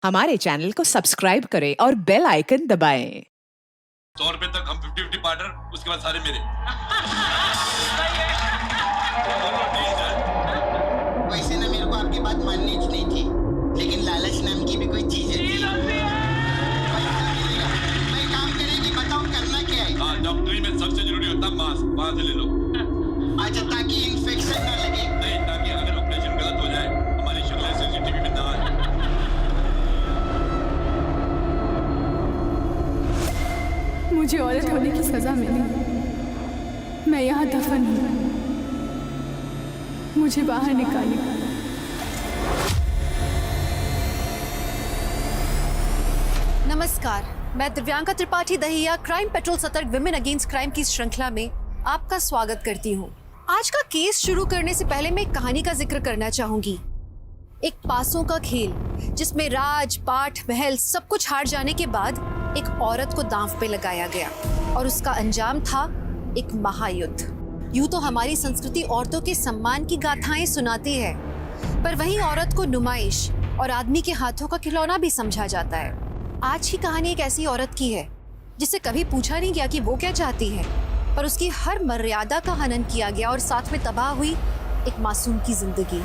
हमारे चैनल को सब्सक्राइब करें और बेल आइकन दबाएं। 100 रुपए तक हम 50-50 पार्टनर, उसके बाद सारे मेरे। वैसे ना मेरे को आपकी बात माननी नहीं थी, लेकिन लालच नाम की भी कोई चीज है। मैं काम करेगी, बताओ करना क्या है? हाँ, डॉक्टरी में सबसे जरूरी होता है मास्क। वहाँ से ले लो। अच्छा, ताकि इन्फेक्शन ना लगे। नहीं, ताकि अगर ऑपरेशन गलत हो जाए हमारी शक्ल सीसीटीवी में ना आए। मुझे औरत होने की सजा मिली, मैं यहाँ दफन हूँ, मुझे बाहर निकालें। नमस्कार, मैं दिव्यांका त्रिपाठी दहिया क्राइम पेट्रोल सतर्क विमेन अगेंस्ट क्राइम की श्रृंखला में आपका स्वागत करती हूँ। आज का केस शुरू करने से पहले मैं एक कहानी का जिक्र करना चाहूंगी। एक पासों का खेल जिसमें राज, पाठ, महल सब कुछ हार जाने के बाद एक औरत को दांव पे लगाया गया और उसका अंजाम था एक महायुद्ध। यूं तो हमारी संस्कृति औरतों के सम्मान की गाथाएं सुनाती है, पर वहीं औरत को नुमाइश और आदमी के हाथों का खिलौना भी समझा जाता है। आज की कहानी एक ऐसी औरत की है जिसे कभी पूछा नहीं गया कि वो क्या चाहती है, पर उसकी हर मर्यादा का हनन किया गया और साथ में तबाह हुई एक मासूम की जिंदगी।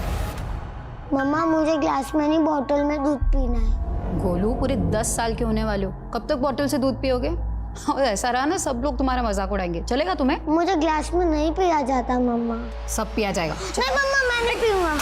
मम्मा, मुझे ग्लास में नहीं बॉटल में दूध पीना है। गोलू, पूरे 10 साल के होने वाले हो, कब तक बॉटल से दूध पियोगे? और ऐसा रहा ना, सब लोग तुम्हारा मजाक उड़ाएंगे। चलेगा तुम्हें? मुझे ग्लास में नहीं पिया जाता मम्मा। सब पिया जाएगा। नहीं मम्मा, मैं नहीं पीऊंगा।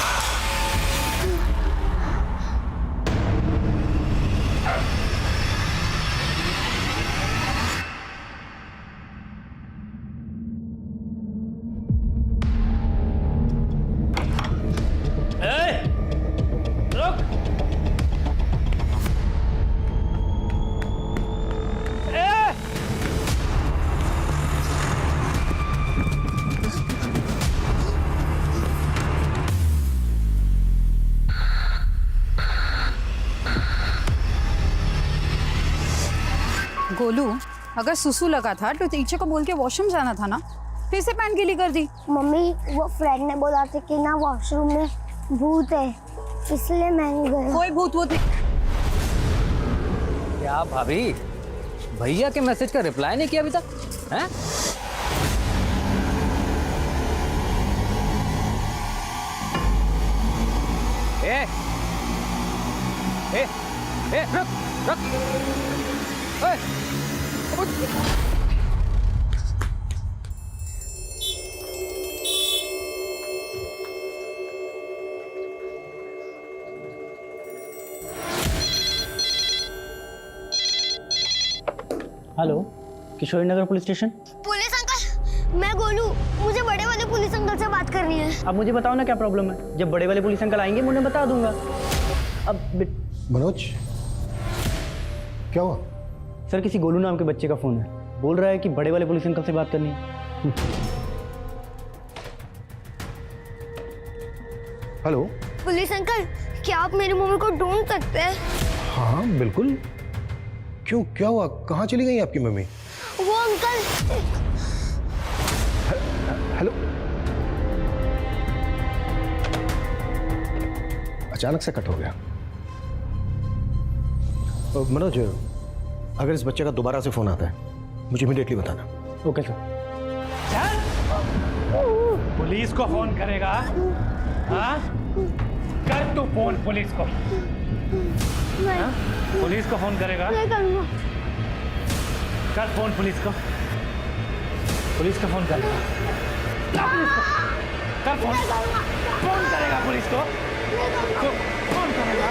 गोलू, अगर सुसु लगा था तो टीचर को बोल के वॉशरूम जाना था ना, फिर से पैन गीली कर दी। मम्मी, वो फ्रेंड ने बोला था कि ना वॉशरूम में भूत है, इसलिए मैं नहीं गया। कोई भूत वूत नहीं। क्या भाभी, भैया के मैसेज का रिप्लाई नहीं किया अभी तक? हैं? रुक रुक। हेलो, किशोरी नगर पुलिस स्टेशन। पुलिस अंकल, मैं गोलू, मुझे बड़े वाले पुलिस अंकल से बात करनी है। अब मुझे बताओ ना क्या प्रॉब्लम है। जब बड़े वाले पुलिस अंकल आएंगे मैं उन्हें बता दूंगा। अब मनोज, क्या हुआ? सर, किसी गोलू नाम के बच्चे का फोन है, बोल रहा है कि बड़े वाले पुलिस अंकल से बात करनी है। हेलो पुलिस अंकल, क्या आप मेरी मम्मी को ढूंढ सकते हैं? हाँ बिल्कुल। क्यों, क्या हुआ? कहाँ चली गई आपकी मम्मी? वो अंकल। हेलो, अचानक से कट हो गया। मनोज, अगर इस बच्चे का दोबारा से फोन आता है मुझे इमीडिएटली बताना। Okay sir. पुलिस को फोन करेगा? हाँ, कर तू फोन पुलिस को। हाँ? पुलिस को फोन करेगा? मैं करूँगा। कर फोन पुलिस को। पुलिस को फोन करेगा? कर फोन। फोन करेगा पुलिस को? फोन करेगा?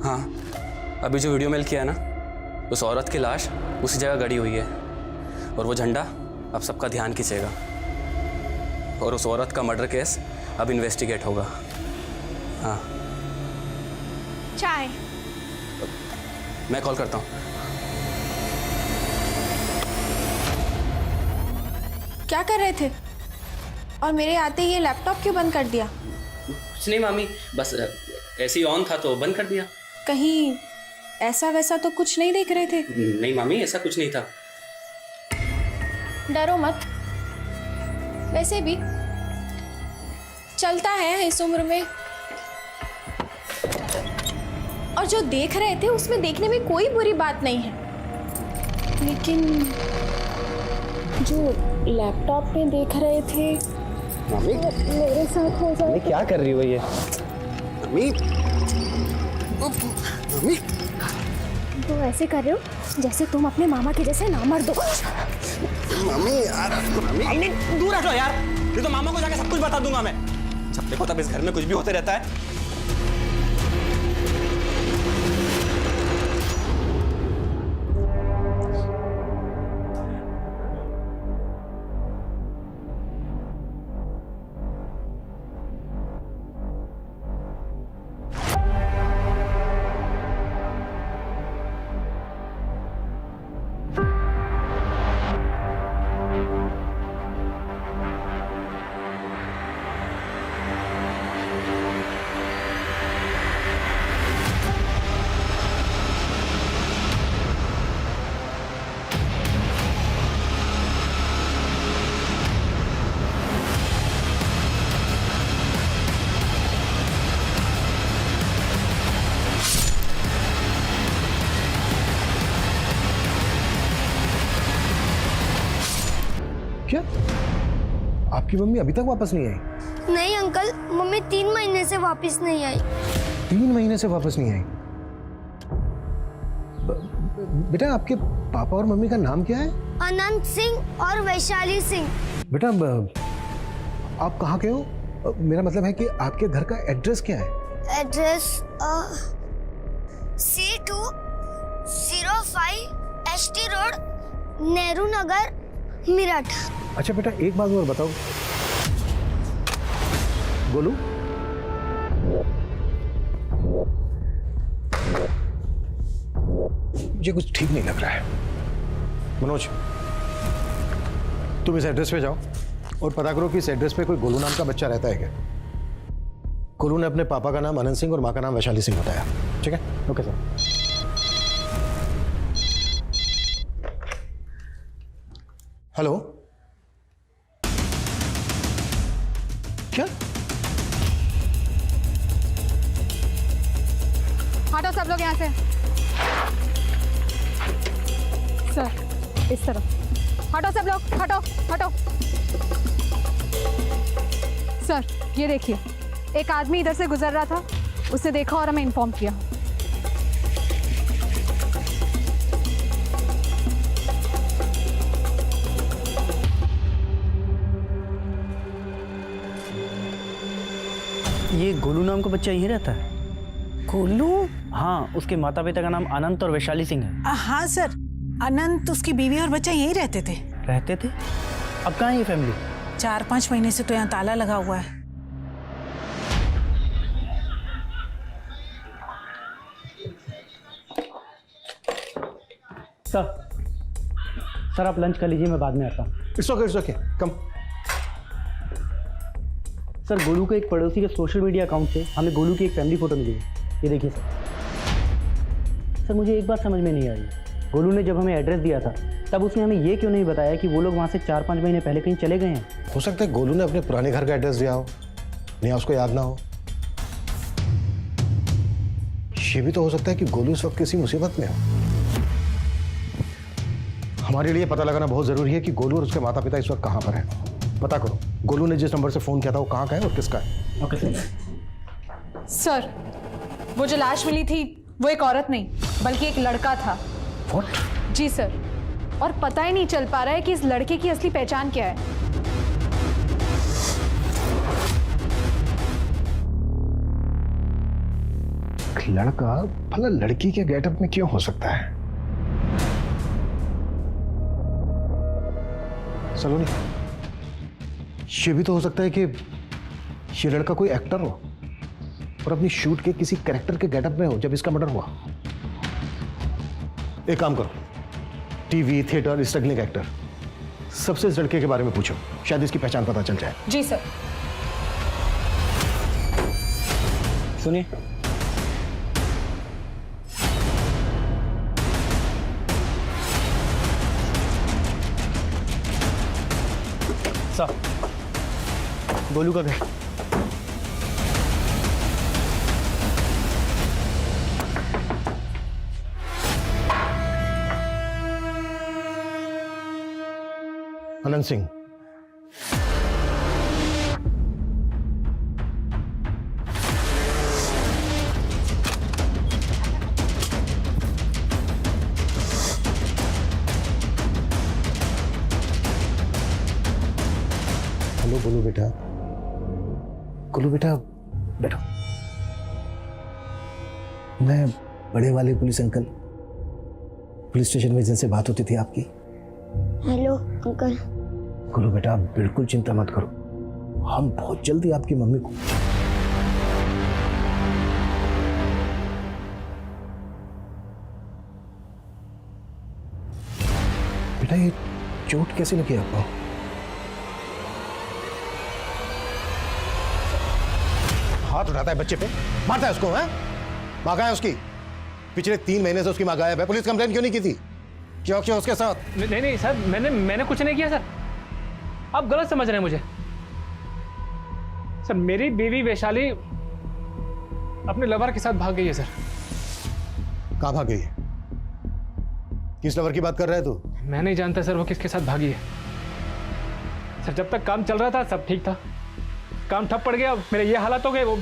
हाँ, अभी जो वीडियो मेल किया है ना, उस औरत की लाश उसी जगह गड़ी हुई है और वो झंडा अब सबका ध्यान खींचेगा और उस औरत का मर्डर केस अब इन्वेस्टिगेट होगा। हाँ, चाय। मैं कॉल करता हूँ। क्या कर रहे थे? और मेरे आते ही ये लैपटॉप क्यों बंद कर दिया? कुछ नहीं मामी, बस ऐसे ही ऑन था तो बंद कर दिया। कहीं ऐसा वैसा तो कुछ नहीं देख रहे थे? नहीं मामी, ऐसा कुछ नहीं था। डरो मत, वैसे भी चलता है इस उम्र में। और जो देख रहे थे उसमें देखने में कोई बुरी बात नहीं है, लेकिन जो लैपटॉप में देख रहे थे मामी, मेरे साथ हो जाए। क्या कर रही हो ये? मामी, मामी, तो ऐसे कर रहे हो जैसे तुम अपने मामा के जैसे ना मर दो। मामी यार, मामी दूर हटो यार। ये तो मामा को जाके सब कुछ बता दूंगा मैं। सब देखो, तब इस घर में कुछ भी होते रहता है। क्या आपकी मम्मी अभी तक वापस नहीं आई? नहीं अंकल, मम्मी 3 महीने से वापस नहीं आई। 3 महीने से वापस नहीं आई? बेटा, आपके पापा और मम्मी का नाम क्या है? अनंत सिंह और वैशाली सिंह। बेटा, आप कहाँ के हो? मेरा मतलब है कि आपके घर का एड्रेस क्या है? Address C205 ST road, Nehru Nagar, Meerut. अच्छा बेटा, एक बात और बताओ, गोलू मुझे कुछ ठीक नहीं लग रहा है। मनोज, तुम इस एड्रेस पे जाओ और पता करो कि इस एड्रेस पे कोई गोलू नाम का बच्चा रहता है क्या। गोलू ने अपने पापा का नाम आनंद सिंह और माँ का नाम वैशाली सिंह बताया। ठीक है? Okay sir. हेलो, क्या? हटो सब लोग यहाँ से। सर, इस तरफ हटो सब लोग, हटो हटो। सर, ये देखिए, एक आदमी इधर से गुजर रहा था, उसने देखा और हमें इन्फॉर्म किया। ये गोलू नाम का बच्चा यहीं रहता है? गोलू? हाँ, उसके माता पिता का नाम अनंत और वैशाली सिंह है। हाँ सर, अनंत, उसकी बीवी और बच्चा यहीं रहते थे। रहते थे? अब कहाँ है ये फैमिली? 4-5 महीने से तो यहाँ ताला लगा हुआ है। सर आप लंच कर लीजिए, मैं बाद में आता हूँ। It's okay, come. Sir, Golu के एक पड़ोसी के सोशल मीडिया अकाउंट से हमें गोलू की एक फैमिली फोटो मिली है। ये देखिए सर। सर, मुझे एक बात समझ में नहीं आई। गोलू ने जब हमें एड्रेस दिया था तब उसने हमें ये क्यों नहीं बताया कि वो लोग वहाँ से 4-5 महीने पहले कहीं चले गए हैं? हो सकता है गोलू ने अपने पुराने घर का एड्रेस दिया हो, नहीं उसको याद ना हो। ये भी तो हो सकता है कि गोलू इस वक्त किसी मुसीबत में हो। हमारे लिए पता लगाना बहुत जरूरी है कि गोलू और उसके माता पिता इस वक्त कहाँ पर हैं। पता करो गोलू ने जिस नंबर से फोन किया था वो कहाँ का है और किसका है। Okay sir. सर, वो जो लाश मिली थी वो एक औरत नहीं बल्कि एक लड़का था। What? जी सर, और पता ही नहीं चल पा रहा है कि इस लड़के की असली पहचान क्या है। लड़का भला लड़की के गेटअप में क्यों हो सकता है? सलोनी, ये भी तो हो सकता है कि ये लड़का कोई एक्टर हो और अपनी शूट के किसी कैरेक्टर के गेटअप में हो जब इसका मर्डर हुआ। एक काम करो, टीवी, थिएटर, स्ट्रगलिंग एक्टर, सबसे इस लड़के के बारे में पूछो, शायद इसकी पहचान पता चल जाए। जी सर। सुनिए, सर, गोलू का घर। अनंत सिंह, हेलो गोलू बेटा। गोलू बेटा बैठो। मैं बड़े वाले पुलिस अंकल, पुलिस स्टेशन में जिनसे बात होती थी आपकी। Hello uncle. गोलू बेटा आप बिल्कुल चिंता मत करो, हम बहुत जल्दी आपकी मम्मी को। बेटा ये चोट कैसे लगी आपको? हाथ उठाता है बच्चे पे, मारता है उसको। है माँ कहाँ है उसकी? पिछले 3 महीने से उसकी माँ गायब है। पुलिस कंप्लेंट क्यों नहीं की थी? क्यों क्यों उसके साथ? नहीं सर, मैंने कुछ नहीं किया सर, आप गलत समझ रहे हैं मुझे। सर मेरी बीवी वैशाली अपने लवर के साथ भाग गई है सर। कहाँ भाग गई है? किस लवर की बात कर रहा है तू? मैं नहीं जानता सर वो किसके साथ भागी है। सर जब तक काम चल रहा था सब ठीक था, काम ठप पड़ गया, मेरे ये हालात हो गए, वो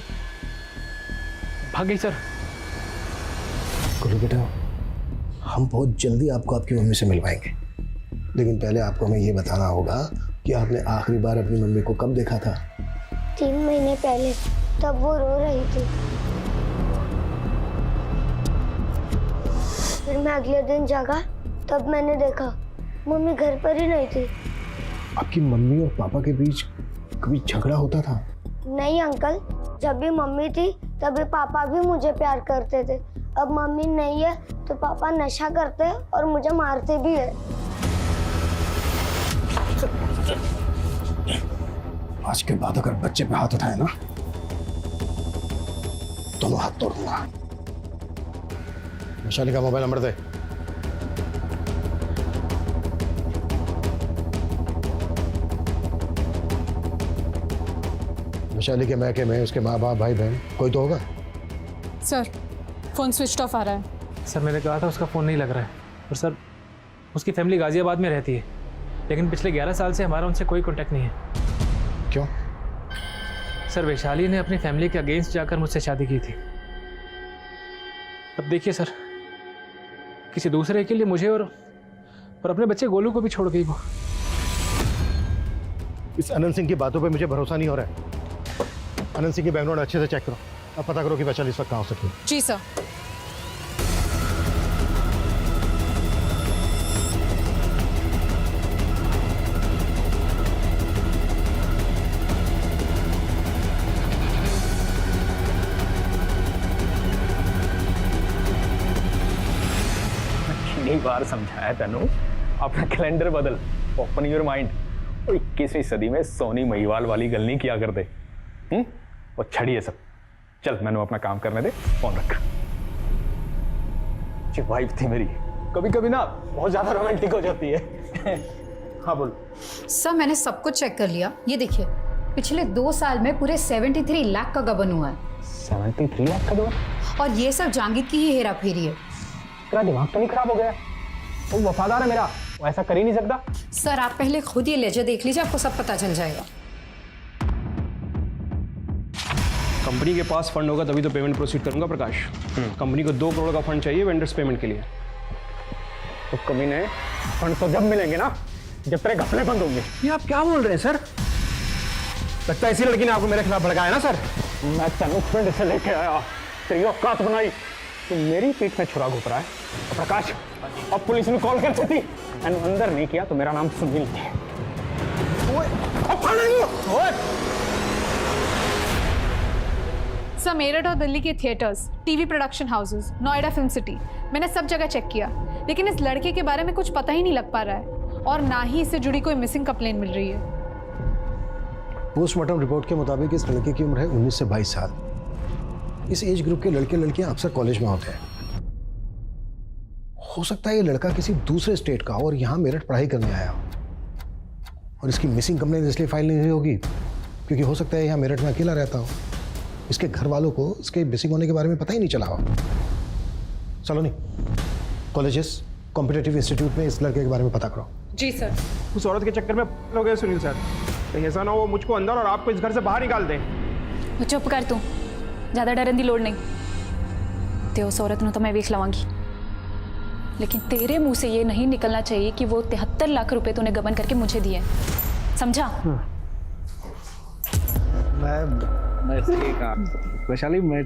भाग गई सर। गुरु बेटा हम बहुत जल्दी आपको आपकी मम्मी से मिलवाएंगे, लेकिन पहले आपको हमें ये बताना होगा कि आपने आखिरी बार अपनी मम्मी को कब देखा था? 3 महीने पहले, तब वो रो रही थी। फिर मैं अगले दिन जागा, तब मैंने देखा मम्मी घर पर ही नहीं थी। आपकी मम्मी और पापा के बीच कभी झगड़ा होता था? नहीं अंकल, जब भी मम्मी थी तभी पापा भी मुझे प्यार करते थे। अब मम्मी नहीं है तो पापा नशा करते हैं और मुझे मारते भी है। आज के बाद अगर बच्चे पे हाथ उठाए ना, दोनों हाथ तोड़ दूंगा। वैशाली का मोबाइल नंबर दे। वैशाली के मैके में उसके माँ बाप भाई बहन कोई तो होगा? सर फोन स्विच ऑफ आ रहा है। सर मैंने कहा था उसका फ़ोन नहीं लग रहा है, और सर उसकी फैमिली गाजियाबाद में रहती है, लेकिन पिछले 11 साल से हमारा उनसे कोई कांटेक्ट नहीं है। क्यों? सर वैशाली ने अपनी फैमिली के अगेंस्ट जाकर मुझसे शादी की थी। अब देखिए सर, किसी दूसरे के लिए मुझे और अपने बच्चे गोलू को भी छोड़ गई वो। इस अनंत सिंह की बातों पे मुझे भरोसा नहीं हो रहा है। अनंत सिंह की बैकग्राउंड अच्छे से चेक करो, अब पता करो कि वैशाली इस वक्त कहाँ हो सकती है। जी सर। कितनी बार समझाया तनु, अपना कैलेंडर बदल, ओपन योर माइंड। 21वीं सदी में सोनी महिवाल वाली गल नहीं किया करते। वो छड़ी है सब। चल मैंने अपना काम करने दे, फोन रख। अच्छी वाइफ थी मेरी, कभी कभी ना बहुत ज्यादा रोमांटिक हो जाती है। हाँ बोल। सर मैंने सब कुछ चेक कर लिया, ये देखिए पिछले 2 साल में पूरे 73 लाख का गबन हुआ है। 73 लाख का गबन? और ये सब जांगिद की ही हेरा फेरी है। तेरा दिमाग तो नहीं खराब हो गया? वो वफादार है मेरा, वो ऐसा कर ही नहीं सकता। सर आप पहले खुद ये लेजर देख लीजिए, आपको सब पता चल जाएगा। कंपनी के पास फंड होगा तभी तो पेमेंट प्रोसीड करूंगा प्रकाश। कंपनी को 2 करोड़ का फंड चाहिए वेंडर्स पेमेंट के लिए। तो कमीने फंड तो जब मिलेंगे ना, जब तेरे घपले बंद होंगे। ये आप क्या बोल रहे हैं सर? लगता है इसी लड़की ने आपको मेरे खिलाफ भड़काया ना सर? मैं तेनू पिंड से लेके आया, तेरी औकात बनाई, तो मेरी पीठ में छुरा घुप रहा है। प्रकाश अब पुलिस ने कॉल कर सकती, अंदर नहीं किया तो मेरा नाम सुनील है। सर मेरठ और दिल्ली के theatres, TV production houses, Noida film city, मैंने सब जगह चेक किया, लेकिन इस लड़के के बारे में कुछ पता ही नहीं लग पा रहा है, और ना ही इससे जुड़ी कोई मिसिंग कंप्लेंट मिल रही है। पोस्टमार्टम रिपोर्ट के मुताबिक इस लड़के की उम्र है 19 से 22 साल। इस एज ग्रुप के लड़के लड़कियां अक्सर कॉलेज में होते हैं। हो सकता है ये लड़का किसी दूसरे स्टेट का हो और यहाँ मेरठ पढ़ाई करने आया हो। और इसकी मिसिंग कंप्लेंट इसलिए फाइल नहीं हुई होगी क्योंकि हो सकता है यहाँ मेरठ में अकेला रहता हो, इसके घर वालों को इसके मिसिंग होने के बारे में पता ही नहीं चला हो। सलोनी, कॉलेजेस कॉम्पिटिटिव इंस्टीट्यूट में इस लड़के के बारे में पता करो। जी सर। उस औरत के चक्कर में हो गए सुनील सर, कहीं ऐसा ना हो मुझको अंदर और आपको इस घर से बाहर निकाल दें। चुप कर तू, ज़्यादा डरन की लोड़ नहीं। ते उस औरत तो मैं वेख लवांगी, लेकिन तेरे मुंह से ये नहीं निकलना चाहिए कि वो 73 लाख रुपए तूने गबन करके मुझे दिए, समझा? मैं ठीक हूं वैशाली, मैं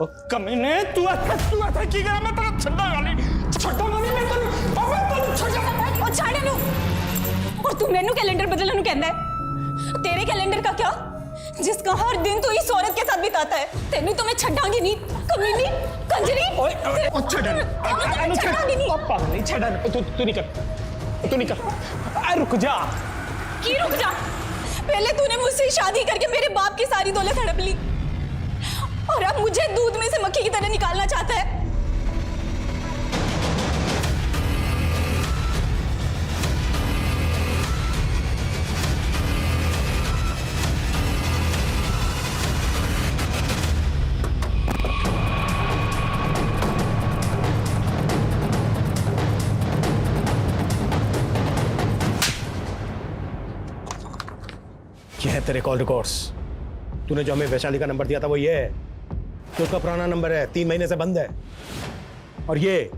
ओ कमीने तू ऐसा की गया, मैं तेरा छड्डा वाली मैं तेरी और छाड़े नु, और तू मेनू कैलेंडर बदलने नु कहंदा है। तेरे कैलेंडर का क्या, जिसका हर दिन तू इस औरत के साथ बिताता है। तेनू तो मैं छड्डांगी नहीं, कमीनी, कंजरी। ओए छड्डन छड्डांगी नहीं। पापा नहीं छड्डन, तू निकल, रुक जा। की रुक जा? पहले तूने मुझसे शादी करके मेरे बाप की सारी दौलत हड़प ली, और अब मुझे दूध में से मक्खी की तरह निकालना चाहता है। ये है तेरे कॉल रिकॉर्ड्स। तूने जो हमें वैशाली का नंबर दिया था वो ये है, तो उसका पुराना नंबर है, 3 महीने से बंद है। और ये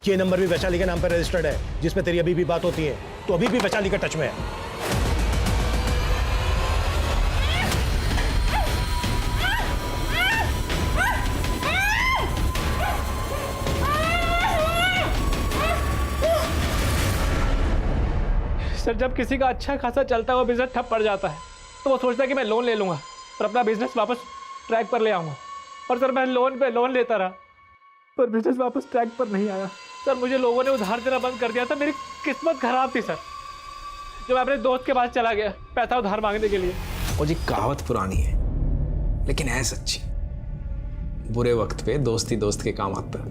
नंबर भी वैशाली के नाम पर रजिस्टर्ड है, जिसमें तेरी अभी भी बात होती है, तो अभी भी वैशाली के टच में है। सर, जब किसी का अच्छा खासा चलता हुआ बिजनेस ठप पड़ जाता है तो वो सोचता है कि मैं लोन ले लूंगा और अपना बिजनेस वापस ट्रैक पर ले आऊंगा। और सर, मैं लोन पे लोन लेता रहा पर बिजनेस वापस ट्रैक पर नहीं आया। सर, मुझे लोगों ने उधार देना बंद कर दिया था। मेरी किस्मत खराब थी सर, जो मैं अपने दोस्त के पास चला गया पैसा उधार मांगने के लिए। वो जी कहावत पुरानी है लेकिन है सच्ची, बुरे वक्त पे दोस्ती दोस्त के काम आता है।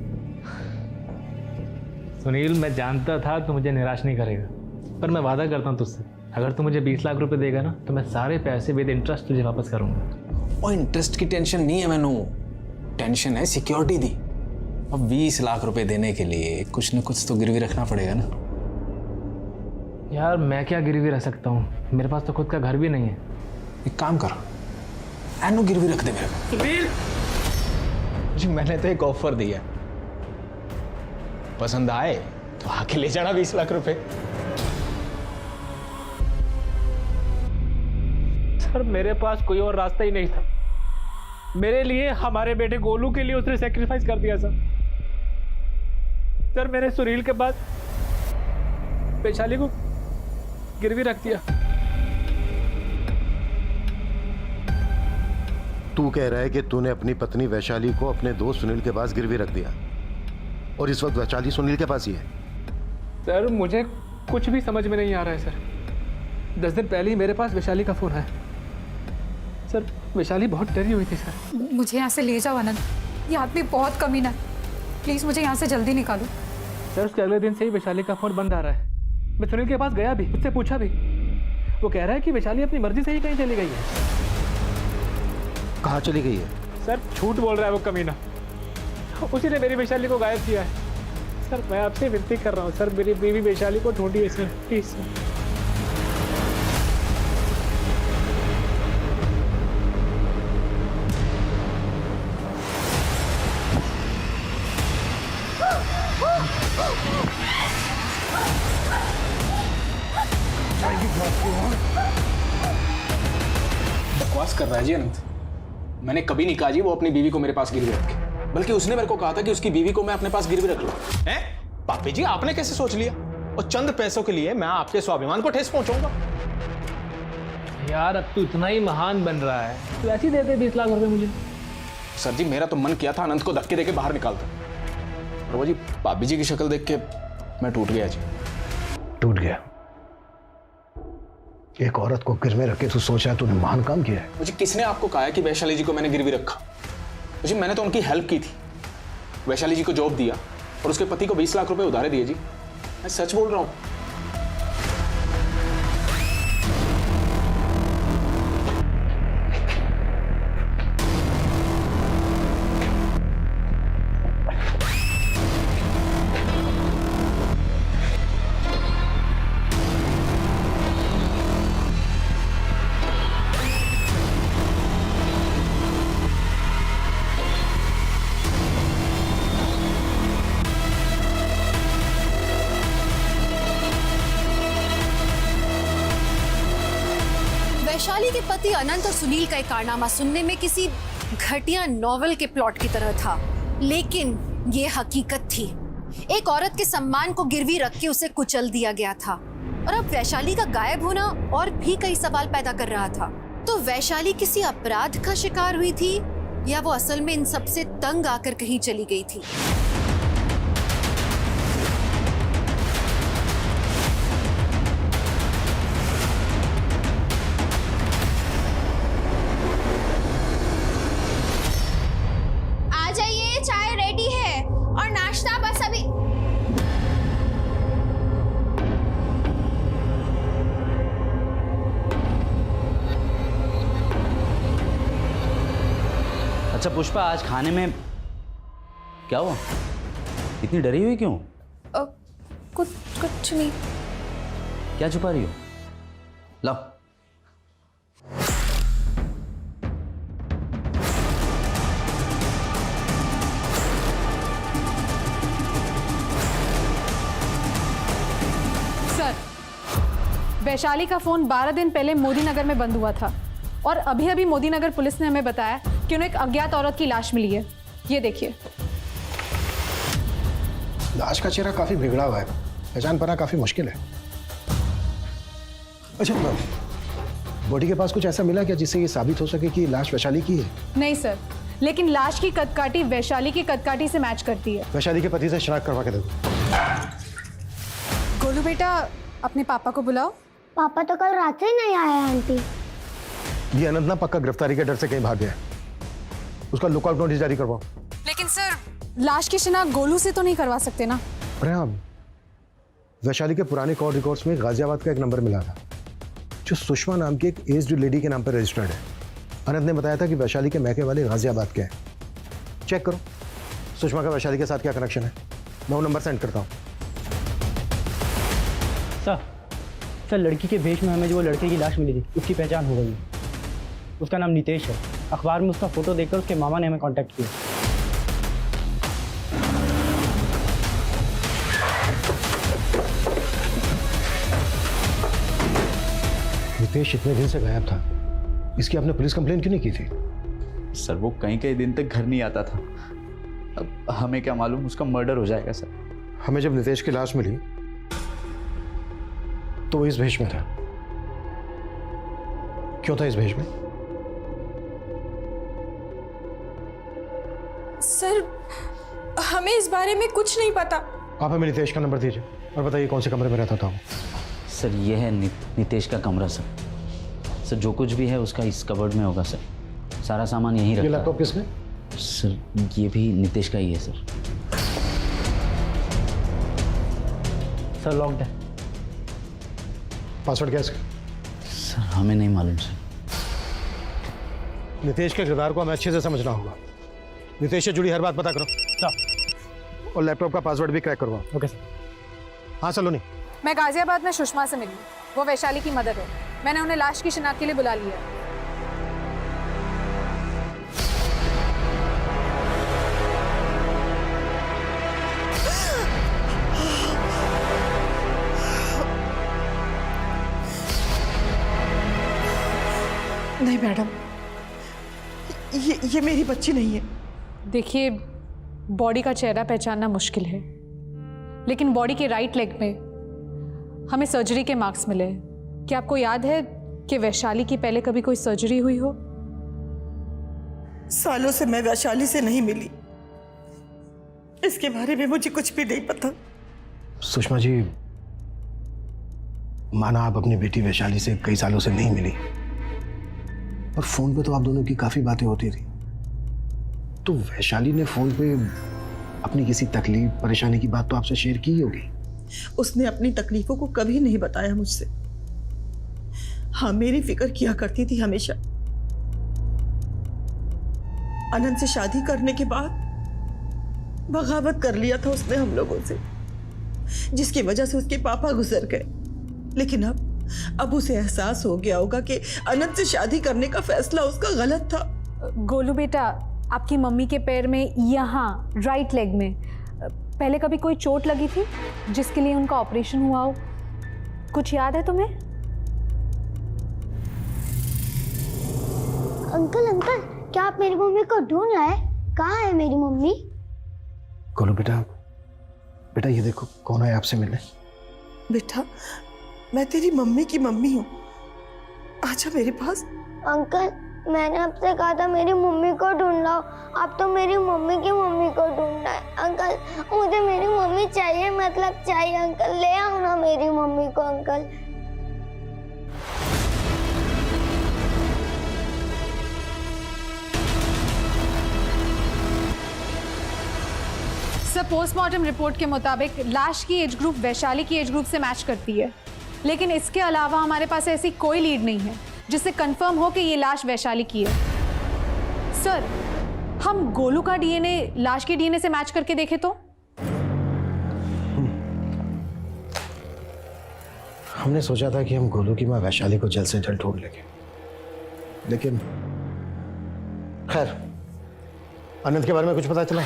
सुनील, मैं जानता था तू मुझे निराश नहीं करेगा, पर मैं वादा करता हूँ तुझसे, अगर तू मुझे 20 लाख रुपए देगा ना तो मैं सारे पैसे विद इंटरेस्ट तुझे वापस करूंगा। और इंटरेस्ट की टेंशन नहीं है मैनू, टेंशन है सिक्योरिटी दी। अब 20 लाख रुपए देने के लिए कुछ न कुछ तो गिरवी रखना पड़ेगा ना। यार, मैं क्या गिरवी रख सकता हूँ, मेरे पास तो खुद का घर भी नहीं है। एक काम कर, एनो गिरवी रख दे मेरे को। सुनील जी, मैंने तो एक ऑफर दिया, पसंद आए तो आके ले जाना 20 लाख रुपए। सर, मेरे पास कोई और रास्ता ही नहीं था। मेरे लिए, हमारे बेटे गोलू के लिए उसने सैक्रिफाइस कर दिया सर। सर, मैंने सुनील के बाद वैशाली को गिरवी रख दिया। तू कह रहा है कि तूने अपनी पत्नी वैशाली को अपने दोस्त सुनील के पास गिरवी रख दिया और इस वक्त वैशाली सुनील के पास ही है? सर, मुझे कुछ भी समझ में नहीं आ रहा है सर। 10 दिन पहले ही मेरे पास वैशाली का फोन आया। सर, वैशाली बहुत डरी हुई थी सर। मुझे यहाँ से ले जाओ आनंद, ये आदमी बहुत कमीना है। प्लीज़ मुझे यहाँ से जल्दी निकालो। सर, उसके अगले दिन से ही वैशाली का फोन बंद आ रहा है। मैं सुनील के पास गया भी, उससे पूछा भी, वो कह रहा है कि वैशाली अपनी मर्जी से ही कहीं चली गई है। कहाँ चली गई है? सर, झूठ बोल रहा है वो कमीना, उसी ने मेरी वैशाली को गायब किया है। सर, मैं आपसे विनती कर रहा हूँ सर, मेरी बीवी वैशाली को ढूंढिए सर, प्लीज सर। बकवास कर रहा है जी अनंत। मैंने कभी नहीं कहा जी वो अपनी बीवी को मेरे पास गिरवी रखे, बल्कि उसने मेरे को कहा था कि उसकी बीवी को मैं अपने पास गिरवी रख लूं। हैं? पापी जी, आपने कैसे सोच लिया? और चंद पैसों के लिए मैं आपके स्वाभिमान को ठेस पहुंचाऊंगा? यार, अब तो इतना ही महान बन रहा है, तो ऐसे ही दे दे 20 लाख रुपए मुझे। सर जी, मेरा तो मन किया था अनंत को धक्के देके बाहर निकालता, और वो जी भाभी जी की शक्ल देख के मैं टूट गया जी। टूट गया? एक औरत को गिर में रख के तू सोच रहा है तूने महान काम किया है? मुझे किसने आपको कहा है कि वैशाली जी को मैंने गिरवी रखा? जी, मैंने तो उनकी हेल्प की थी। वैशाली जी को जॉब दिया और उसके पति को 20 लाख रुपए उधारे दिए जी। मैं सच बोल रहा हूँ। वैशाली के पति अनंत और सुनील का एक कारनामा सुनने में किसी घटिया नॉवेल के प्लॉट की तरह था, लेकिन ये हकीकत थी। एक औरत के सम्मान को गिरवी रख के उसे कुचल दिया गया था और अब वैशाली का गायब होना और भी कई सवाल पैदा कर रहा था। तो वैशाली किसी अपराध का शिकार हुई थी या वो असल में इन सबसे तंग आकर कहीं चली गई थी? आ जाइए, चाय रेडी है और नाश्ता बस अभी। अच्छा पुष्पा, आज खाने में क्या हुआ? इतनी डरी हुई क्यों? कुछ नहीं। क्या छुपा रही हो? लाओ। सर, वैशाली का फोन 12 दिन पहले मोदी नगर में बंद हुआ था और अभी अभी मोदी नगर पुलिस ने हमें बताया कि उन्हें एक अज्ञात औरत की लाश मिली है। ये देखिए। लाश का चेहरा काफी बिगड़ा हुआ है, पहचान पाना काफी मुश्किल है। अच्छा, बॉडी के पास कुछ ऐसा मिला क्या जिससे ये साबित हो सके कि लाश वैशाली की है? नहीं सर, लेकिन लाश की कदकाठी वैशाली की कदकाठी से मैच करती है। वैशाली के पति से शनाख्त करवा के देखो। गोलू बेटा, अपने पापा को बुलाओ। पापा तो कल रात से ही नहीं आए हैं आंटी। ये अनंत ना पक्का गिरफ्तारी के डर से कहीं भाग गया है। उसका लुकआउट नोटिस जारी करवाओ। लेकिन सर, लाश की शिनाख्त गोलू से तो नहीं करवा सकते ना? अरे हाँ, वैशाली के पुराने कॉल रिकॉर्ड्स में गाजियाबाद का एक नंबर मिला था जो सुषमा नाम की एक एज्ड लेडी के नाम पर रजिस्टर्ड है। अनंत ने बताया था कि वैशाली के मैके वाले गाजियाबाद के हैं। चेक करो सुषमा का वैशाली के साथ क्या कनेक्शन है। मैं वो नंबर सेंड करता हूँ। सर, लड़की के भेष में हमें जो लड़के की लाश मिली थी उसकी पहचान हो गई है। उसका नाम नितेश है। अखबार में उसका फोटो देखकर उसके मामा ने हमें कांटेक्ट किया। नितेश इतने दिन से गायब था, इसकी आपने पुलिस कंप्लेन क्यों नहीं की थी? सर, वो कई दिन तक घर नहीं आता था। अब हमें क्या मालूम उसका मर्डर हो जाएगा। सर, हमें जब नितेश की लाश मिली तो वो इस भेष में था। क्यों था इस भेष में? सर, हमें इस बारे में कुछ नहीं पता। आप हमें नितेश का नंबर दीजिए और बताइए कौन से कमरे में रहता था वो। सर, ये है नितेश का कमरा। सर, जो कुछ भी है उसका इस कबर्ड में होगा। सर, सारा सामान यहीं रखा है। ये लैपटॉप किसने? सर, ये भी नितेश का ही है। सर, लॉक्ड है। पासवर्ड क्या है इसका? सर, हमें नहीं मालूम सर। नितेश के किरदार को हमें अच्छे से समझना होगा। नितेश से जुड़ी हर बात पता करो। सर, और लैपटॉप का पासवर्ड भी क्रैक करवाओ। Okay sir. हाँ सलोनी। मैं गाजियाबाद में सुषमा से मिली। वो वैशाली की मदर है। मैंने उन्हें लाश की शिनाख्त के लिए बुला लिया। नहीं मैडम, ये मेरी बच्ची नहीं है। देखिए, बॉडी का चेहरा पहचानना मुश्किल है, लेकिन बॉडी के राइट लेग में हमें सर्जरी के मार्क्स मिले। क्या आपको याद है कि वैशाली की पहले कभी कोई सर्जरी हुई हो? सालों से मैं वैशाली से नहीं मिली, इसके बारे में मुझे कुछ भी नहीं पता। सुषमा जी, माना आप अपनी बेटी वैशाली से कई सालों से नहीं मिली और फोन पे तो आप दोनों की काफी बातें होती थी, तो वैशाली ने फोन पे अपनी किसी तकलीफ परेशानी की बात तो आपसे शेयर की होगी। उसने अपनी तकलीफों को कभी नहीं बताया मुझसे। हाँ, मेरी फिक्र किया करती थी हमेशा। अनंत से शादी करने के बाद बगावत कर लिया था उसने हम लोगों से, जिसकी वजह से उसके पापा गुजर गए। लेकिन अब उसे एहसास हो गया होगा कि अनंत से शादी करने का फैसला उसका गलत था। गोलू बेटा, आपकी मम्मी के पैर में, यहाँ राइट लेग में पहले कभी कोई चोट लगी थी जिसके लिए उनका ऑपरेशन हुआ हो? कुछ याद है तुम्हें? अंकल अंकल, क्या आप मेरी मम्मी को ढूंढ रहे हैं? कहाँ है मेरी मम्मी? गोलू बेटा, बेटा ये देखो कौन है आपसे मिलने। बेटा, मैं तेरी मम्मी की मम्मी हूँ, आजा मेरे पास। अंकल, मैंने आपसे कहा था मेरी मम्मी को ढूंढ लाओ, आप तो मेरी मम्मी की मम्मी को ढूंढना है। अंकल, मुझे मेरी मम्मी चाहिए, मतलब चाहिए। अंकल, ले आओ ना मेरी मम्मी को। अंकल, सर, पोस्टमार्टम रिपोर्ट के मुताबिक लाश की एज ग्रुप वैशाली की एज ग्रुप से मैच करती है, लेकिन इसके अलावा हमारे पास ऐसी कोई लीड नहीं है जिससे कंफर्म हो कि ये लाश वैशाली की है। सर, हम गोलू का डीएनए लाश के डीएनए से मैच करके देखें तो? हमने सोचा था कि हम गोलू की माँ वैशाली को जल्द से जल्द ढूंढ लेंगे, लेकिन खैर, अनंत के बारे में कुछ पता चला?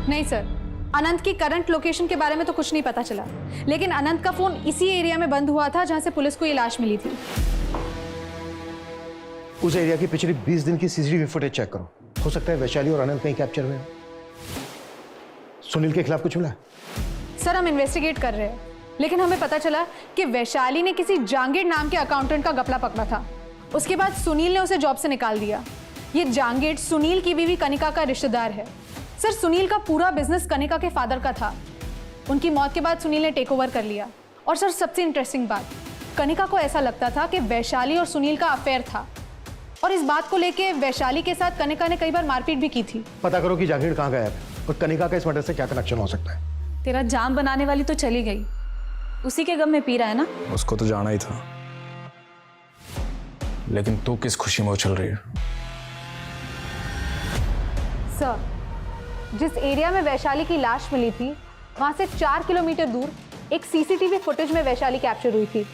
नहीं सर, अनंत की करंट लोकेशन के बारे में तो कुछ नहीं पता चला, लेकिन अनंत का फोन इसी एरिया में बंद हुआ था जहां से पुलिस को ये लाश मिली थी। उस एरिया की पिछली 20 दिन की सीसीटीवी फुटेज चेक करो, हो सकता है वैशाली और अनंत कहीं कैप्चर हुए। सुनील के खिलाफ कुछ मिला? सर, हम इन्वेस्टिगेट कर रहे हैं, लेकिन हमें पता चला कि वैशाली ने किसी जांगीर नाम के अकाउंटेंट का घपला पकड़ा था। उसके बाद सुनील ने उसे जॉब से निकाल दिया। ये जांगीर सुनील की बीवी कनिका का रिश्तेदार है। सर, सुनील का पूरा बिजनेस कनिका के फादर का था। उनकी मौत के बाद सुनील ने टेक ओवर कर लिया। और सर, सबसे इंटरेस्टिंग बात, कनिका को ऐसा लगता था कि वैशाली और सुनील का अफेयर था, और इस बात को लेके वैशाली के साथ कनिका ने कई बार मारपीट भी की थी। पता करो कि जागीर कहाँ गया है और कनिका का इस मर्डर से क्या कनेक्शन हो सकता है। तेरा जान बनाने वाली तो चली गई, उसी के गम में पी रहा है ना? उसको तो जाना ही था, लेकिन तू किस खुशी में उछल रही है? सर, जिस एरिया में वैशाली की लाश मिली थी, वहां से 4 किलोमीटर दूर एक सीसीटीवी फुटेज में वैशाली कैप्चर हुई थी,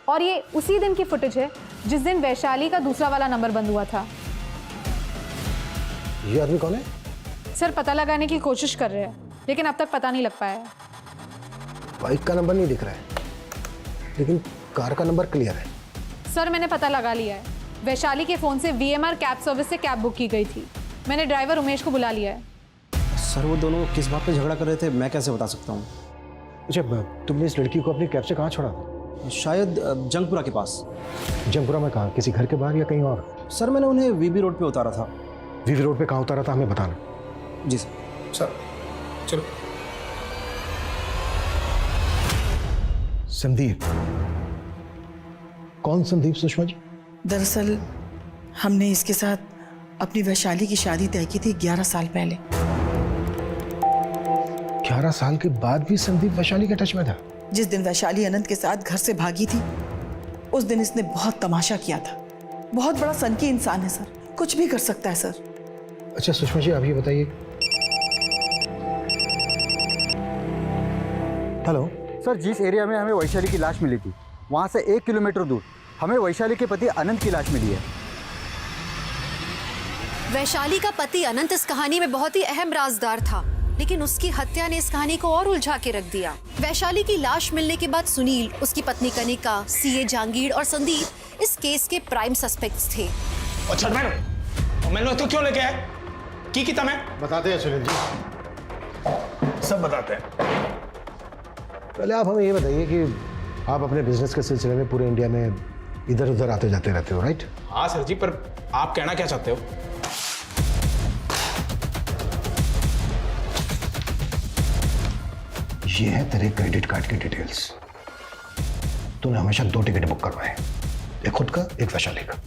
और ये उसी दिन की फुटेज है जिस दिन वैशाली का दूसरा वाला नंबर बंद हुआ था। ये आदमी कौन है? सर, पता लगाने की कोशिश कर रहे हैं, लेकिन अब तक पता नहीं लग पाया है। बाइक का नंबर नहीं दिख रहा है, लेकिन कार का नंबर क्लियर है। सर, मैंने पता लगा लिया है। वैशाली के फोन से VMR कैब सर्विस से कैब बुक की गई थी। मैंने ड्राइवर उमेश को बुला लिया है। सर, वो दोनों किस बात पे झगड़ा कर रहे थे मैं कैसे बता सकता हूँ? अच्छा, तुमने इस लड़की को अपनी कैब से कहाँ छोड़ा था? शायद जंगपुरा के पास। जंगपुरा में कहाँ? किसी घर के बाहर या कहीं और? सर, मैंने उन्हें VB रोड पे उतारा था। VB रोड पे कहाँ उतारा था, हमें बताना। जी सर। सर, चलो। संदीप? कौन संदीप सुषमा जी? दरअसल हमने इसके साथ अपनी वैशाली की शादी तय की थी 11 साल पहले। 11 साल के बाद भी संदीप वैशाली के टच में था? जिस दिन वैशाली अनंत के साथ घर से भागी थी, उस दिन इसने बहुत तमाशा किया था। बहुत बड़ा सनकी इंसान है सर, कुछ भी कर सकता है सर। अच्छा सुषमा जी, आप ये बताइए। हेलो सर, जिस एरिया में हमें वैशाली की लाश मिली थी, वहाँ से 1 किलोमीटर दूर हमें वैशाली के पति अनंत की लाश मिली है। वैशाली का पति अनंत इस कहानी में बहुत ही अहम राजदार था, लेकिन उसकी हत्या ने इस कहानी को और उलझा के रख दिया। वैशाली की लाश मिलने के बाद सुनील, उसकी पत्नी कनिका, CA जहांगीर और संदीप इस केस के प्राइम सस्पेक्ट्स थे। अच्छा मैंने तो क्यों लेके आए? की किता मैं बताते हैं सुनील जी, सब बताते हैं। पहले आप हमें ये बताइए कि आप अपने बिजनेस के सिलसिले में पूरे इंडिया में इधर उधर आते जाते रहते हो, राइट? हाँ सर जी, पर आप कहना क्या चाहते हो? ये है तेरे क्रेडिट कार्ड की डिटेल्स। तूने हमेशा 2 टिकट बुक करवाए, एक खुद का, एक वैशाली का,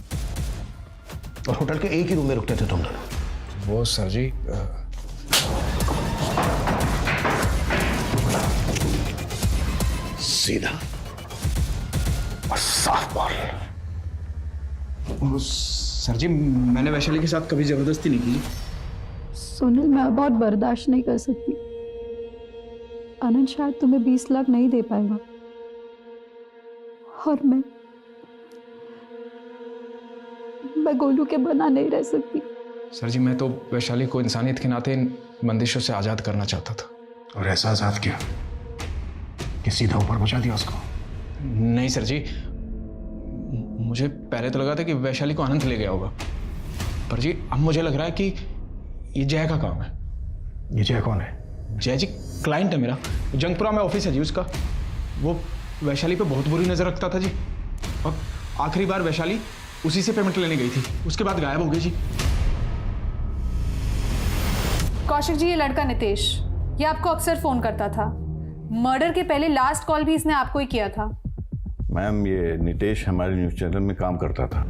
और होटल के एक ही रूम में रुकते थे तुम दोनों। वो सर जी सीधा और साफ बोल। सर जी मैंने वैशाली के साथ कभी जबरदस्ती नहीं की। सुनील, मैं बहुत बर्दाश्त नहीं कर सकती। आनंद शायद तुम्हें 20 लाख नहीं दे पाएगा और मैं गोलू के बना नहीं रह सकती। सर जी मैं तो वैशाली को इंसानियत के नाते इन बंदिशों से आज़ाद करना चाहता था। और ऐसा आजाद किया कि सीधा ऊपर पहुंचा दिया उसको? नहीं सर जी, मुझे पहले तो लगा था कि वैशाली को आनंद ले गया होगा, पर जी अब मुझे लग रहा है कि ये जय का काम है। ये जय कौन है? जय जी क्लाइंट है मेरा, जंगपुरा में ऑफिस है जी उसका। वो वैशाली पे बहुत बुरी नज़र रखता था जी, और आखिरी बार वैशाली उसी से पेमेंट लेने गई थी, उसके बाद गायब हो गई जी। कौशिक जी, ये लड़का नितेश, ये आपको अक्सर फोन करता था। मर्डर के पहले लास्ट कॉल भी इसने आपको ही किया था। मैम ये नितेश हमारे न्यूज़ चैनल में काम करता था,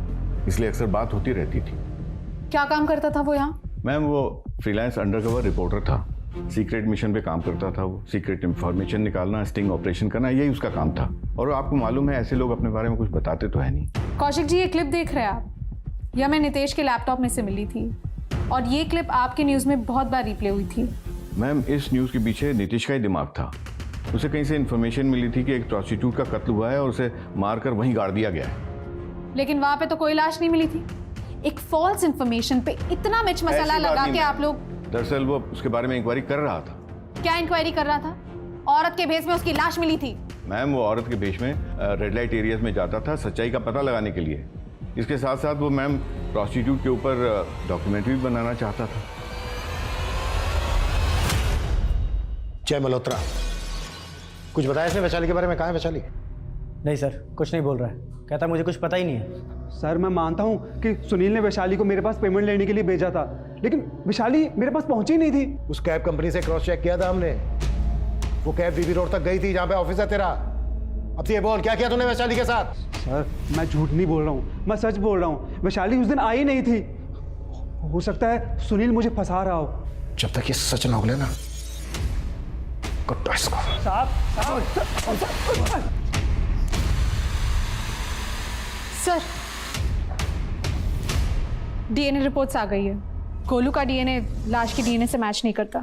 इसलिए अक्सर बात होती रहती थी। क्या काम करता था वो यहाँ? मैम वो फ्रीलांस अंडरकवर रिपोर्टर था, सीक्रेट मिशन पे काम करता था। वो सीक्रेट इंफॉर्मेशन निकालना, स्टिंग ऑपरेशन करना, यही उसका काम था। और आपको मालूम है ऐसे लोग अपने बारे में कुछ बताते तो है नहीं। कौशिक जी, ये क्लिप देख रहे हैं आप? यह मैं नितेश के लैपटॉप में से मिली थी और ये क्लिप आपके न्यूज़ में बहुत बार रिप्ले हुई थी। मैम इस न्यूज़ के पीछे नितेश का ही दिमाग था। उसे कहीं से इन्फॉर्मेशन मिली थी कि एक प्रोस्टिट्यूट का कत्ल हुआ है और उसे मारकर वहीं गाड़ दिया गया है। लेकिन वहां पे तो कोई लाश नहीं मिली थी। एक फॉल्स इन्फॉर्मेशन पे इतना मिर्च मसाला लगा के आप लोग। दरअसल वो उसके बारे में इंक्वायरी कर रहा था। क्या इंक्वायरी कर रहा था? औरत के भेष में उसकी लाश मिली थी। मैम वो औरत के भेष में रेड लाइट एरियाज में जाता था सच्चाई का पता लगाने के लिए। इसके साथ साथ वो मैम प्रोस्टिट्यूट के ऊपर डॉक्यूमेंट्री बनाना चाहता था। जय मल्होत्रा, कुछ बताया इसने वैशाली के बारे में? कहाँ है वैशाली? नहीं सर, कुछ नहीं बोल रहा है, कहता मुझे कुछ पता ही नहीं है। सर मैं मानता हूँ कि सुनील ने वैशाली को मेरे पास पेमेंट लेने के लिए भेजा था, लेकिन वैशाली मेरे पास पहुंची नहीं थी। उस कैब कंपनी से क्रॉस चेक किया था हमने, वो कैब बीबी रोड तक गई थी जहाँ पे ऑफिस है तेरा। अब तो ये बोल, क्या किया तूने वैशाली के साथ? सर मैं झूठ नहीं बोल रहा हूँ, मैं सच बोल रहा हूँ। वैशाली उस दिन आई नहीं थी। हो सकता है सुनील मुझे फंसा रहा हो। जब तक ये सच न उगले ना, कुत्ता इसको। सर, डीएनए रिपोर्ट्स आ गई है। गोलू का डीएनए लाश की डीएनए से मैच नहीं करता।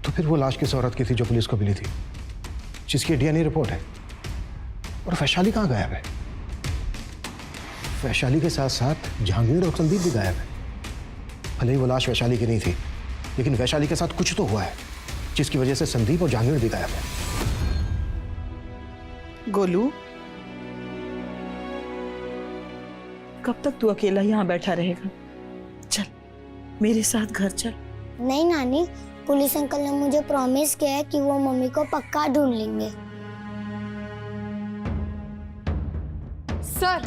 तो फिर वो लाश किस औरत की थी जो पुलिस को मिली थी, जिसकी डीएनए रिपोर्ट है? और वैशाली कहाँ गायब है? वैशाली के साथ साथ जहांगीर और कुलदीप भी गायब है। भले ही वो लाश वैशाली की नहीं थी, लेकिन वैशाली के साथ कुछ तो हुआ है जिसकी वजह से संदीप और जहांगीर भी गायब है। गोलू, कब तक तू अकेला यहाँ बैठा रहेगा? चल मेरे साथ घर चल। नहीं नानी, पुलिस अंकल ने मुझे प्रॉमिस किया है कि वो मम्मी को पक्का ढूंढ लेंगे। सर,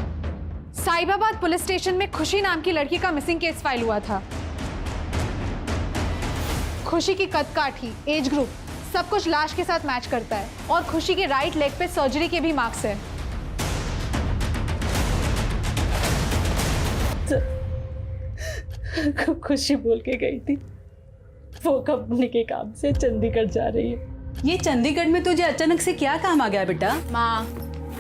साहिबाबाद पुलिस स्टेशन में खुशी नाम की लड़की का मिसिंग केस फाइल हुआ था। खुशी की कद काठी, एज ग्रुप, सब कुछ लाश के साथ मैच करता है और खुशी के राइट लेग पे सर्जरी के भी मार्क्स है। खुशी बोल के गई थी वो कंपनी के काम से चंडीगढ़ जा रही है। ये चंडीगढ़ में तुझे अचानक से क्या काम आ गया बेटा? माँ,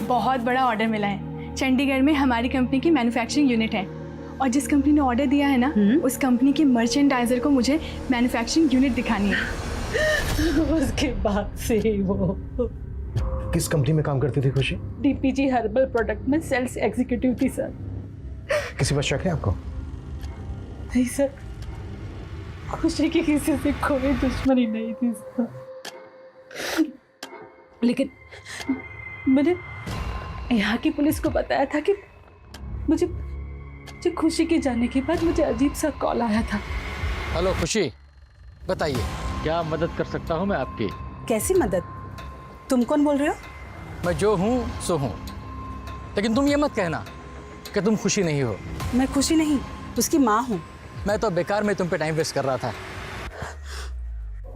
बहुत बड़ा ऑर्डर मिला है। चंडीगढ़ में हमारी कंपनी की मैन्युफैक्चरिंग यूनिट है और जिस कंपनी ने ऑर्डर दिया है ना, उस कंपनी के मर्चेंडाइजर को मुझे मैन्युफैक्चरिंग यूनिट दिखानी है। उसके बाद से ही वो किस कंपनी में काम करती थी खुशी? डीपीजी हर्बल प्रोडक्ट में सेल्स एग्जीक्यूटिव थी सर। किसी पर शक है आपको? नहीं सर, खुशी की किसी से कोई दुश्मनी नहीं थी सर। लेकिन मैंने यहाँ की पुलिस को बताया था कि मुझे खुशी के जाने के बाद मुझे अजीब सा कॉल आया था। हेलो खुशी, बताइए क्या मदद कर सकता हूँ मैं आपकी? कैसी मदद? तुम कौन बोल रहे हो? मैं जो हूँ सो हूँ, लेकिन तुम ये मत कहना कि तुम खुशी नहीं हो। मैं खुशी नहीं, उसकी माँ हूँ। मैं तो बेकार में तुम पे टाइम वेस्ट कर रहा था।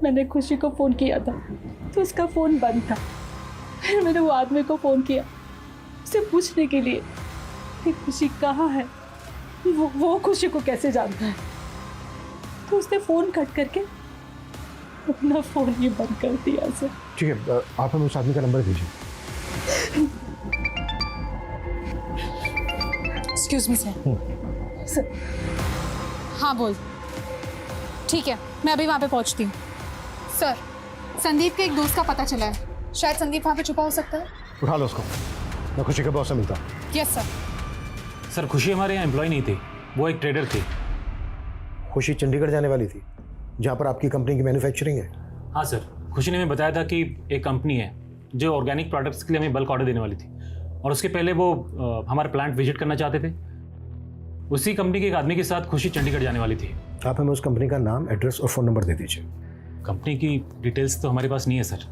मैंने खुशी को फ़ोन किया था तो उसका फ़ोन बंद था। फिर मैंने वो आदमी को फ़ोन किया उसे पूछने के लिए कि खुशी कहाँ है, वो खुशी को कैसे जानता है। तो उसने फ़ोन कट करके अपना फोन ही बंद कर दिया सर। ठीक है, आप हमें उस आदमी का नंबर दीजिए। Excuse me sir. हाँ बोल। ठीक है, मैं अभी वहाँ पे पहुँचती हूँ। सर, संदीप के एक दोस्त का पता चला है, शायद संदीप वहाँ पे छुपा हो सकता है। उठा लो उसको, मैं खुशी के बॉस से मिलता हूँ। Yes sir. सर खुशी हमारे यहाँ एम्प्लॉय नहीं थी, वो एक ट्रेडर थी। खुशी चंडीगढ़ जाने वाली थी, जहाँ पर आपकी कंपनी की मैन्युफैक्चरिंग है। हाँ सर, खुशी ने हमें बताया था कि एक कंपनी है जो ऑर्गेनिक प्रोडक्ट्स के लिए हमें बल्क ऑर्डर देने वाली थी, और उसके पहले वो हमारा प्लांट विजिट करना चाहते थे। उसी कंपनी के एक आदमी के साथ खुशी चंडीगढ़ जाने वाली थी। आप हमें उस कंपनी का नाम, एड्रेस और फ़ोन नंबर दे दीजिए। कंपनी की डिटेल्स तो हमारे पास नहीं है सर।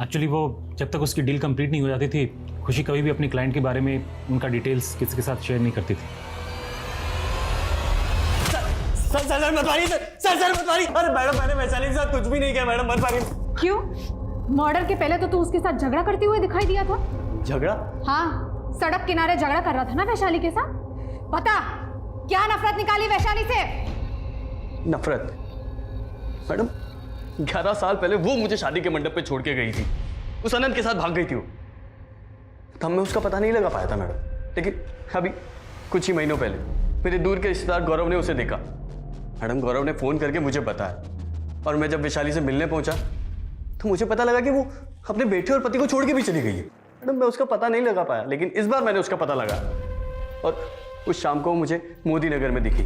एक्चुअली वो जब तक उसकी डील कंप्लीट नहीं हो जाती थी, खुशी कभी भी अपने क्लाइंट के बारे में उनका डिटेल्स किसी के साथ शेयर नहीं करती थी। सर सर सर मत मारिए सर मत मारिए। अरे मैडम, मैंने वैशाली के साथ कुछ भी नहीं किया मैडम, मत मारिए। क्यों? मर्डर के पहले तो तू उसके साथ झगड़ा करते हुए दिखाई दिया था। झगड़ा? हाँ, सड़क किनारे झगड़ा कर रहा था ना वैशाली के साथ। बता, क्या नफरत निकाली वैशाली से? नफरत? मैडम, 11 साल पहले वो मुझे शादी के मंडप पे छोड़ के गई थी, उस अनंत के साथ भाग गई थी वो। तब मैं उसका पता नहीं लगा पाया था मैडम, लेकिन अभी कुछ ही महीनों पहले मेरे दूर के रिश्तेदार गौरव ने उसे देखा। मैडम, गौरव ने फोन करके मुझे बताया, और मैं जब वैशाली से मिलने पहुंचा तो मुझे पता लगा कि वो अपने बेटे और पति को छोड़ के भी चली गई है। मैडम, मैं उसका पता नहीं लगा पाया, लेकिन इस बार मैंने उसका पता लगा, और उस शाम को मुझे मोदी नगर में दिखी।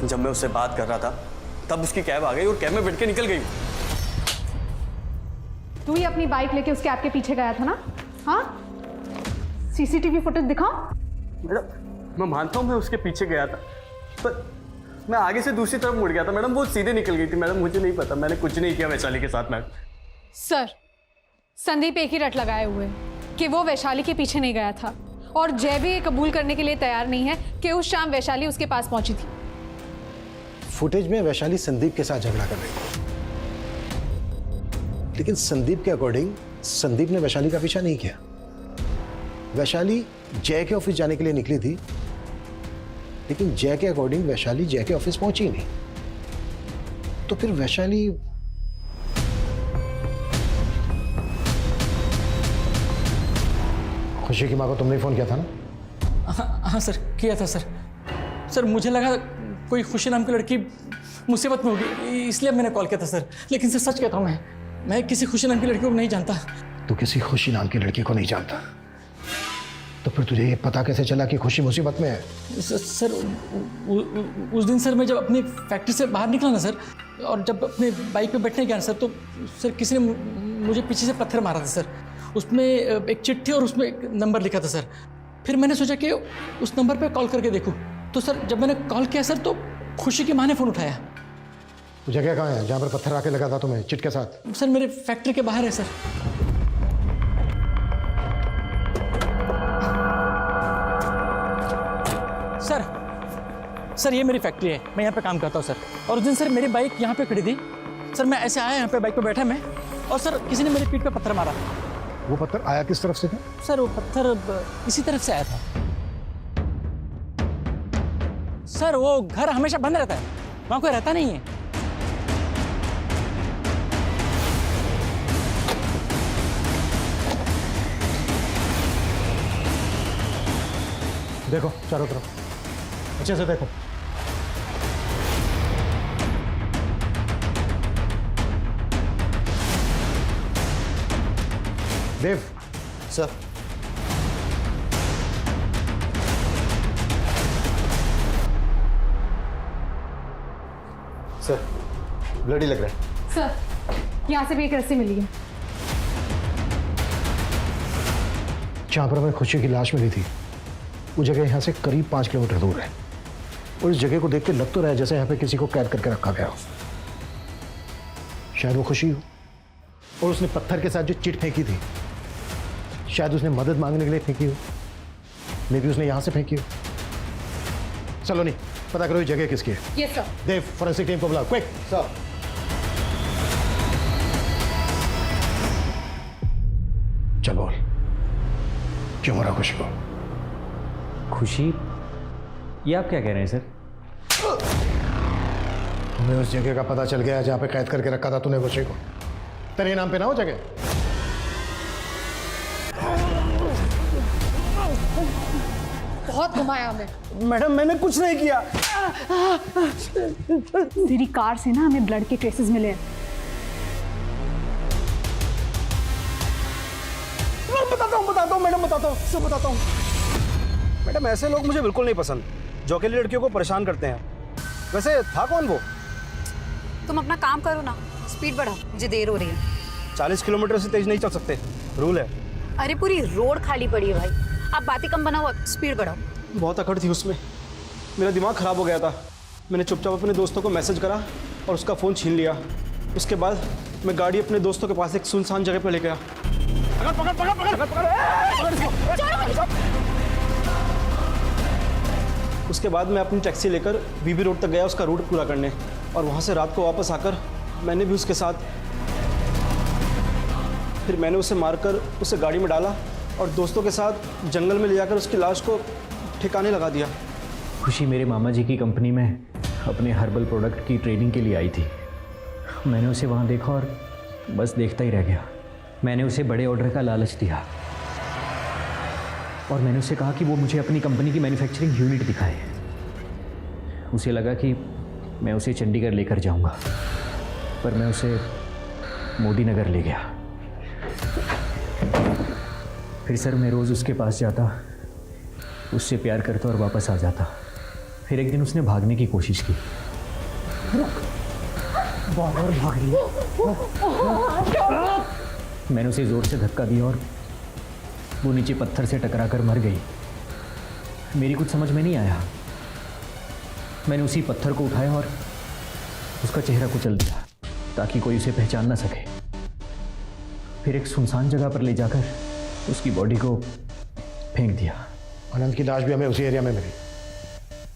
जब मैं उससे बात कर रहा था तब उसकी कैब आ गई और कैब में बैठ के निकल गई। तू ही अपनी बाइक लेके उसके आपके पीछे गया था ना? हाँ, सीसीटीवी फुटेज दिखाओ। मैडम, मैं मानता हूँ मैं उसके पीछे गया था, पर मैं आगे से दूसरी तरफ मुड़ गया था मैडम, वो सीधे निकल गई थी। मैडम, मुझे नहीं पता, मैंने कुछ नहीं किया वैशाली के साथ। मैडम सर, संदीप एक ही रट लगाए हुए कि वो वैशाली के पीछे नहीं गया था, और जय भी ये कबूल करने के लिए तैयार नहीं है कि उस शाम वैशाली उसके पास पहुंची थी। फुटेज में वैशाली संदीप के साथ झगड़ा कर रही थी, लेकिन संदीप के अकॉर्डिंग संदीप ने वैशाली का पीछा नहीं किया। वैशाली जय के ऑफिस जाने के लिए निकली थी, लेकिन जय के अकॉर्डिंग वैशाली जय के ऑफिस पहुंची नहीं। तो फिर वैशाली खुशी की माँ को तुमने फोन किया था ना? हाँ सर, किया था सर। सर, मुझे लगा कोई खुशी नाम की लड़की मुसीबत में होगी, इसलिए मैंने कॉल किया था सर। लेकिन सर, सच कहता हूँ, मैं किसी खुशी नाम की लड़की को नहीं जानता। तू किसी खुशी नाम की लड़की को नहीं जानता? तो फिर तुझे ये पता कैसे चला कि खुशी मुसीबत में है? सर, उस दिन सर मैं जब अपनी फैक्ट्री से बाहर निकला ना सर, और जब अपने बाइक पे बैठने गया ना सर, तो सर किसी ने मुझे पीछे से पत्थर मारा था सर। उसमें एक चिट्ठी और उसमें एक नंबर लिखा था सर। फिर मैंने सोचा कि उस नंबर पे कॉल करके देखूं, तो सर जब मैंने कॉल किया सर, तो खुशी की माँ ने फ़ोन उठाया। वो जगह कहाँ है जहाँ पर पत्थर आके लगा था तुम्हें चिट के साथ? सर, मेरे फैक्ट्री के बाहर है सर। सर, ये मेरी फैक्ट्री है, मैं यहाँ पे काम करता हूँ सर। और उस दिन सर मेरी बाइक यहाँ पे खड़ी थी सर, मैं ऐसे आया यहाँ पे, बाइक पे बैठा मैं, और सर किसी ने मेरी पीठ पे पत्थर मारा। वो पत्थर आया किस तरफ से था? सर, वो पत्थर इसी तरफ से आया था सर। वो घर हमेशा बंद रहता है, वहाँ कोई रहता नहीं है। देखो चारों तरफ अच्छे से देखो। देव सर, सर ब्लडी लग रहा है। सर, यहाँ से भी एक रस्सी मिली है। जहाँ पर हमें खुशी की लाश मिली थी, वो जगह यहाँ से करीब 5 किलोमीटर दूर है, और इस जगह को देख के लग तो रहा है जैसे यहाँ पे किसी को कैद करके रखा गया हो। शायद वो खुशी हो, और उसने पत्थर के साथ जो चिट फेंकी थी, शायद उसने मदद मांगने के लिए फेंकी हो, मे भी उसने यहाँ से फेंकी हो। चलो नहीं, पता करो ये जगह किसकी है। Yes sir. Dev, forensic team को बुलाओ, क्विक। सर। चल बोल, क्यों मरा खुशी को? खुशी? ये आप क्या कह रहे हैं सर? तुम्हें उस जगह का पता चल गया जहाँ पे कैद करके रखा था तूने गुस्से को? तेरे नाम पे ना हो जगह? बहुत घुमाया हमें। मैडम मैंने कुछ नहीं किया। तेरी कार से ना हमें ब्लड के ट्रेसेस मिले हैं। बताता हूँ मैडम, बताता हूँ, सब बताता हूँ। मैडम ऐसे लोग मुझे बिल्कुल नहीं पसंद जो अकेली लड़कियों को परेशान करते हैं। वैसे था कौन वो? तुम अपना काम करो ना, स्पीड बढ़ाओ, मुझे देर हो रही है। 40 किलोमीटर से तेज नहीं चल सकते, रूल है। अरे पूरी रोड खाली पड़ी है भाई, आप बातें कम बनाओ, स्पीड बढ़ाओ। बहुत अकड़ थी उसमें, मेरा दिमाग खराब हो गया था। मैंने चुपचाप अपने दोस्तों को मैसेज करा और उसका फ़ोन छीन लिया। उसके बाद मैं गाड़ी अपने दोस्तों के पास एक सुनसान जगह पर ले गया। उसके बाद मैं अपनी टैक्सी लेकर बीबी रोड तक गया उसका रूट पूरा करने, और वहाँ से रात को वापस आकर मैंने भी उसके साथ, फिर मैंने उसे मारकर उसे गाड़ी में डाला और दोस्तों के साथ जंगल में ले जाकर उसकी लाश को ठिकाने लगा दिया। खुशी मेरे मामा जी की कंपनी में अपने हर्बल प्रोडक्ट की ट्रेनिंग के लिए आई थी। मैंने उसे वहाँ देखा और बस देखता ही रह गया। मैंने उसे बड़े ऑर्डर का लालच दिया और मैंने उसे कहा कि वो मुझे अपनी कंपनी की मैन्युफैक्चरिंग यूनिट दिखाए। उसे लगा कि मैं उसे चंडीगढ़ लेकर जाऊंगा, पर मैं उसे मोदी नगर ले गया। फिर सर मैं रोज़ उसके पास जाता, उससे प्यार करता और वापस आ जाता। फिर एक दिन उसने भागने की कोशिश की। बार भाग रही है। मैंने उसे ज़ोर से धक्का दिया और वो नीचे पत्थर से टकराकर मर गई। मेरी कुछ समझ में नहीं आया। मैंने उसी पत्थर को उठाया और उसका चेहरा कुचल दिया ताकि कोई उसे पहचान ना सके। फिर एक सुनसान जगह पर ले जाकर उसकी बॉडी को फेंक दिया। अनंत की लाश भी हमें उसी एरिया में मिली।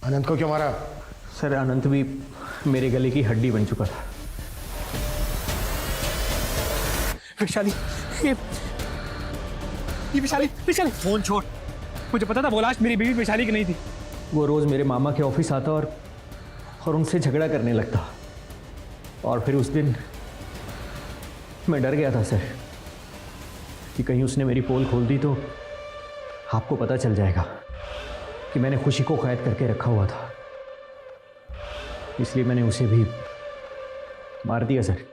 अनंत को क्यों मारा? सर अनंत भी मेरे गले की हड्डी बन चुका था। वैशाली, ये वैशाली, वैशाली फोन छोड़। मुझे पता था वो लाश मेरी बीवी वैशाली की नहीं थी। वो रोज़ मेरे मामा के ऑफिस आता और उनसे झगड़ा करने लगता। और फिर उस दिन मैं डर गया था सर कि कहीं उसने मेरी पोल खोल दी तो आपको पता चल जाएगा कि मैंने खुशी को कैद करके रखा हुआ था। इसलिए मैंने उसे भी मार दिया सर।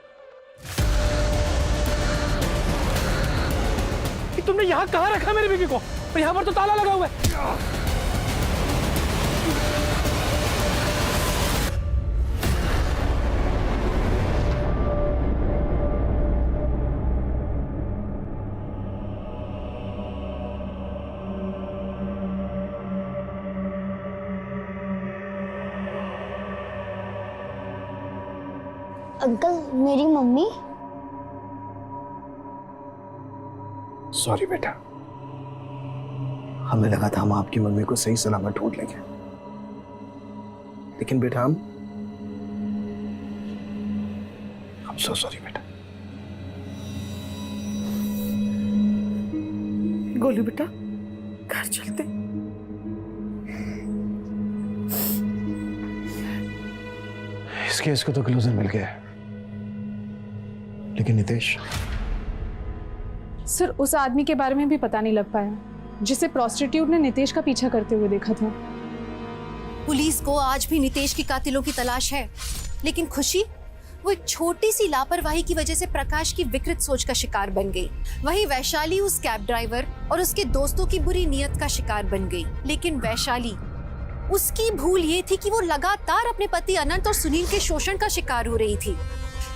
तुमने यहाँ कहाँ रखा मेरी बीवी को? और यहाँ पर तो ताला लगा हुआ है। अंकल मेरी मम्मी। सॉरी बेटा, हमें लगा था हम आपकी मम्मी को सही सलामत ढूंढ लेंगे, लेकिन बेटा हम सो सॉरी बेटा। गोलू बेटा घर चलते। इस केस को तो क्लोजर मिल गया, लेकिन नितेश सर उस आदमी के बारे में भी पता नहीं लग पाया जिसे प्रोस्टिट्यूट ने नितेश का पीछा करते हुए देखा था। पुलिस को आज भी नितेश की कातिलों की तलाश है, लेकिन खुशी वो एक छोटी सी लापरवाही की वजह से प्रकाश की विकृत सोच का शिकार बन गई। वहीं वैशाली उस कैब ड्राइवर और उसके दोस्तों की बुरी नीयत का शिकार बन गई। लेकिन वैशाली, उसकी भूल ये थी कि वो लगातार अपने पति अनंत और सुनील के शोषण का शिकार हो रही थी,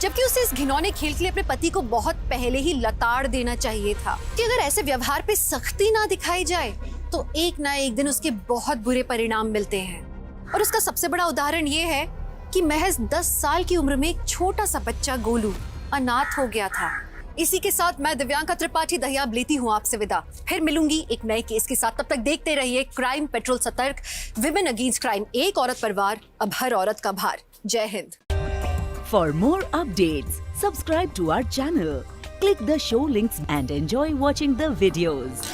जबकि उसे इस घिनौने खेल के लिए अपने पति को बहुत पहले ही लताड़ देना चाहिए था कि अगर ऐसे व्यवहार पे सख्ती ना दिखाई जाए तो एक ना एक दिन उसके बहुत बुरे परिणाम मिलते हैं। और उसका सबसे बड़ा उदाहरण ये है कि महज 10 साल की उम्र में एक छोटा सा बच्चा गोलू अनाथ हो गया था। इसी के साथ मैं दिव्यांका त्रिपाठी दहियाब लेती हूँ आपसे विदा। फिर मिलूंगी एक नए केस के साथ। तब तक देखते रहिए क्राइम पेट्रोल सतर्क, विमेन अगेंस्ट क्राइम, एक औरत पर वार, अब हर औरत का भार। जय Hind. For more updates, subscribe to our channel, click the show links and enjoy watching the videos.